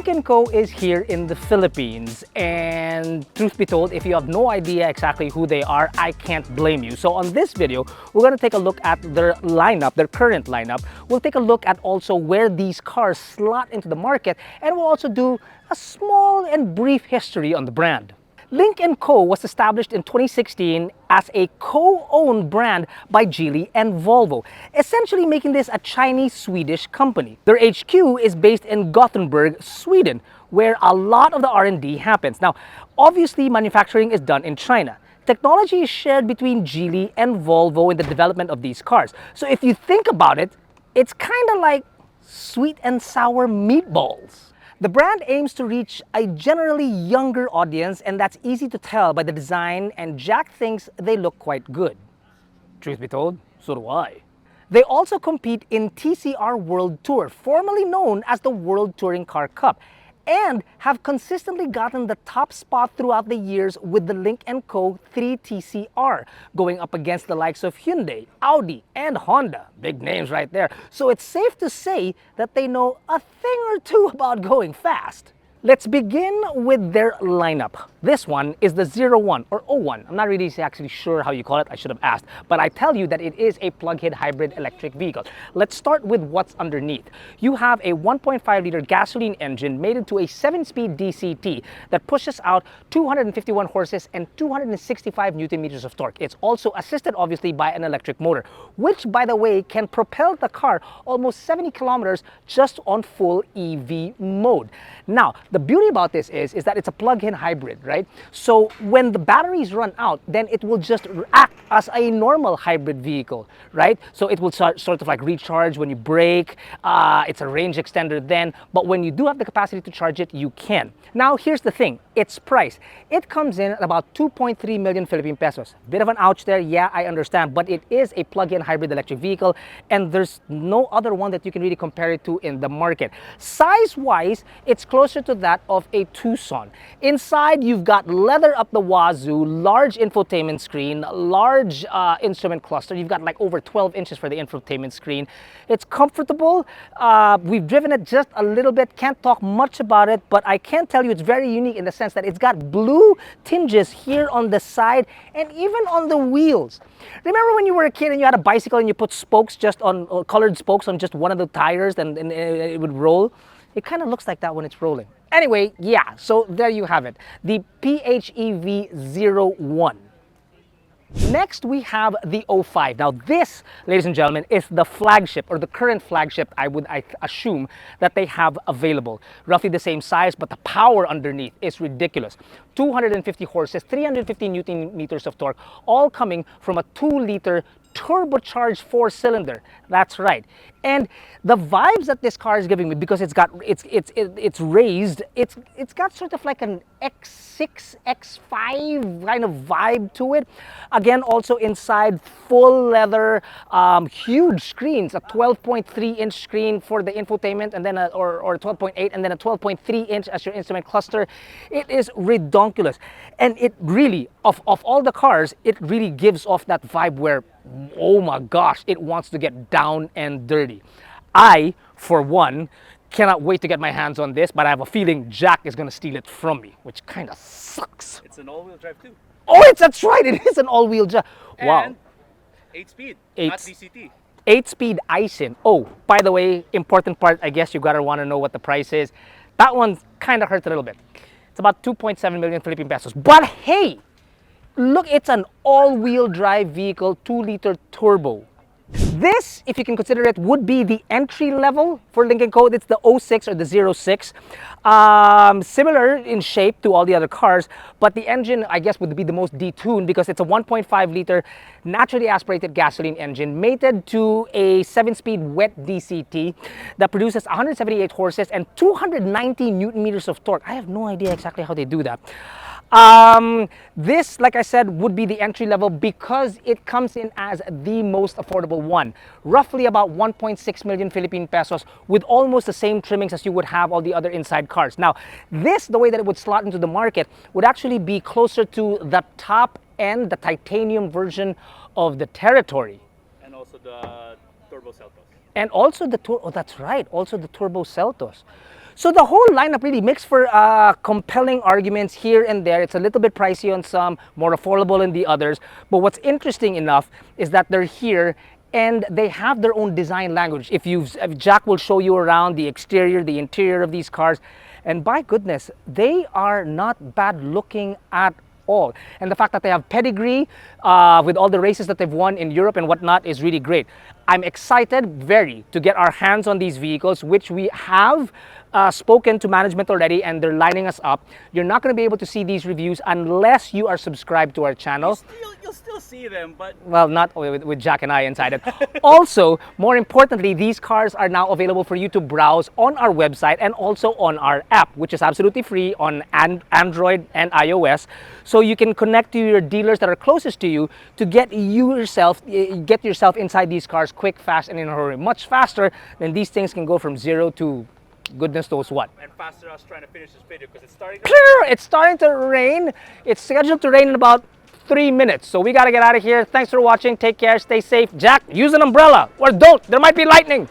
Lynk Co is here in the Philippines, and truth be told, if you have no idea exactly who they are, I can't blame you. So on this video, we're going to take a look at their lineup, their current lineup. We'll take a look at also where these cars slot into the market, and we'll also do a small and brief history on the brand. Lynk Co was established in 2016 as a co-owned brand by Geely and Volvo, essentially making this a Chinese-Swedish company. Their HQ is based in Gothenburg, Sweden, where a lot of the R&D happens. Now, obviously, manufacturing is done in China. Technology is shared between Geely and Volvo in the development of these cars. So if you think about it, it's kind of like sweet and sour meatballs. The brand aims to reach a generally younger audience, and that's easy to tell by the design, and Jack thinks they look quite good. Truth be told, so do I. They also compete in TCR World Tour, formerly known as the World Touring Car Cup, and have consistently gotten the top spot throughout the years with the Lynk Co 3TCR, going up against the likes of Hyundai, Audi, and Honda. Big names right there. So it's safe to say that they know a thing or two about going fast. Let's begin with their lineup. This one is the 01 or 01. I'm not really actually sure how you call it. I should have asked. But I tell you that it is a plug-in hybrid electric vehicle. Let's start with what's underneath. You have a 1.5-liter gasoline engine mated to a 7-speed DCT that pushes out 251 horses and 265 Newton meters of torque. It's also assisted, obviously, by an electric motor, which, by the way, can propel the car almost 70 kilometers just on full EV mode. Now, the beauty about this is that it's a plug-in hybrid, right? So when the batteries run out, then it will just act as a normal hybrid vehicle, right? So it will sort of like recharge when you brake. It's a range extender then, but when you do have the capacity to charge it, you can. Now, here's the thing. Its price. It comes in at about 2.3 million Philippine pesos. Bit of an ouch there, yeah, I understand, but it is a plug-in hybrid electric vehicle, and there's no other one that you can really compare it to in the market. Size-wise, it's closer to that of a Tucson. Inside, you've got leather up the wazoo, large infotainment screen, large instrument cluster. You've got like over 12 inches for the infotainment screen. It's comfortable. We've driven it just a little bit. Can't talk much about it, but I can tell you it's very unique in the sense that it's got blue tinges here on the side and even on the wheels. Remember when you were a kid and you had a bicycle and you put spokes just on, or colored spokes on just one of the tires and it would roll? It kind of looks like that when it's rolling. Anyway, yeah, so there you have it. The PHEV 01. Next, we have the 05. Now this, ladies and gentlemen, is the flagship, or the current flagship, I assume, that they have available. Roughly the same size, but the power underneath is ridiculous. 250 horses, 350 Newton meters of torque, all coming from a 2-liter turbocharged 4-cylinder. That's right. And the vibes that this car is giving me, because it's raised, it's got sort of like an X6, X5 kind of vibe to it. Again, also inside, full leather, huge screens, a 12.3-inch screen for the infotainment, and then or 12.8, and then a 12.3-inch as your instrument cluster. It is redonkulous, and it really, of all the cars, it really gives off that vibe where, oh my gosh, it wants to get down and dirty. I, for one, cannot wait to get my hands on this, but I have a feeling Jack is going to steal it from me, which kind of sucks. It's an all-wheel drive too. Oh, that's right, it is an all-wheel drive. Wow. And 8-speed, not DCT. 8-speed ISIN. Oh, by the way, important part, I guess you gotta want to know what the price is. That one kind of hurts a little bit. It's about 2.7 million Philippine pesos. But hey, look, it's an all-wheel drive vehicle, 2-liter turbo. This, if you can consider it, would be the entry level for Lynk Co. It's the 06 or the 06. Similar in shape to all the other cars, but the engine, I guess, would be the most detuned because it's a 1.5-liter naturally aspirated gasoline engine mated to a 7-speed wet DCT that produces 178 horses and 290 Newton meters of torque. I have no idea exactly how they do that. This, like I said, would be the entry level because it comes in as the most affordable one. Roughly about 1.6 million Philippine pesos with almost the same trimmings as you would have all the other inside cars. Now, this, the way that it would slot into the market, would actually be closer to the top end, the titanium version of the Territory. And also the Turbo Seltos. And also the oh, that's right, also the Turbo Seltos. So the whole lineup really makes for compelling arguments here and there. It's a little bit pricey on some, more affordable in the others. But what's interesting enough is that they're here and they have their own design language. If Jack will show you around the exterior, the interior of these cars, and by goodness, they are not bad looking at all. And the fact that they have pedigree with all the races that they've won in Europe and whatnot is really great. I'm excited to get our hands on these vehicles, which we have spoken to management already, and they're lining us up. You're not going to be able to see these reviews unless you are subscribed to our channel. You'll still see them, but... Well, not with Jack and I inside it. Also, more importantly, these cars are now available for you to browse on our website and also on our app, which is absolutely free on Android and iOS. So you can connect to your dealers that are closest to you to get yourself inside these cars quick, fast, and in a hurry. Much faster than these things can go from 0 to goodness knows what. And faster us trying to finish this video because it's starting to rain. It's scheduled to rain in about 3 minutes. So we got to get out of here. Thanks for watching. Take care. Stay safe. Jack, use an umbrella or don't. There might be lightning.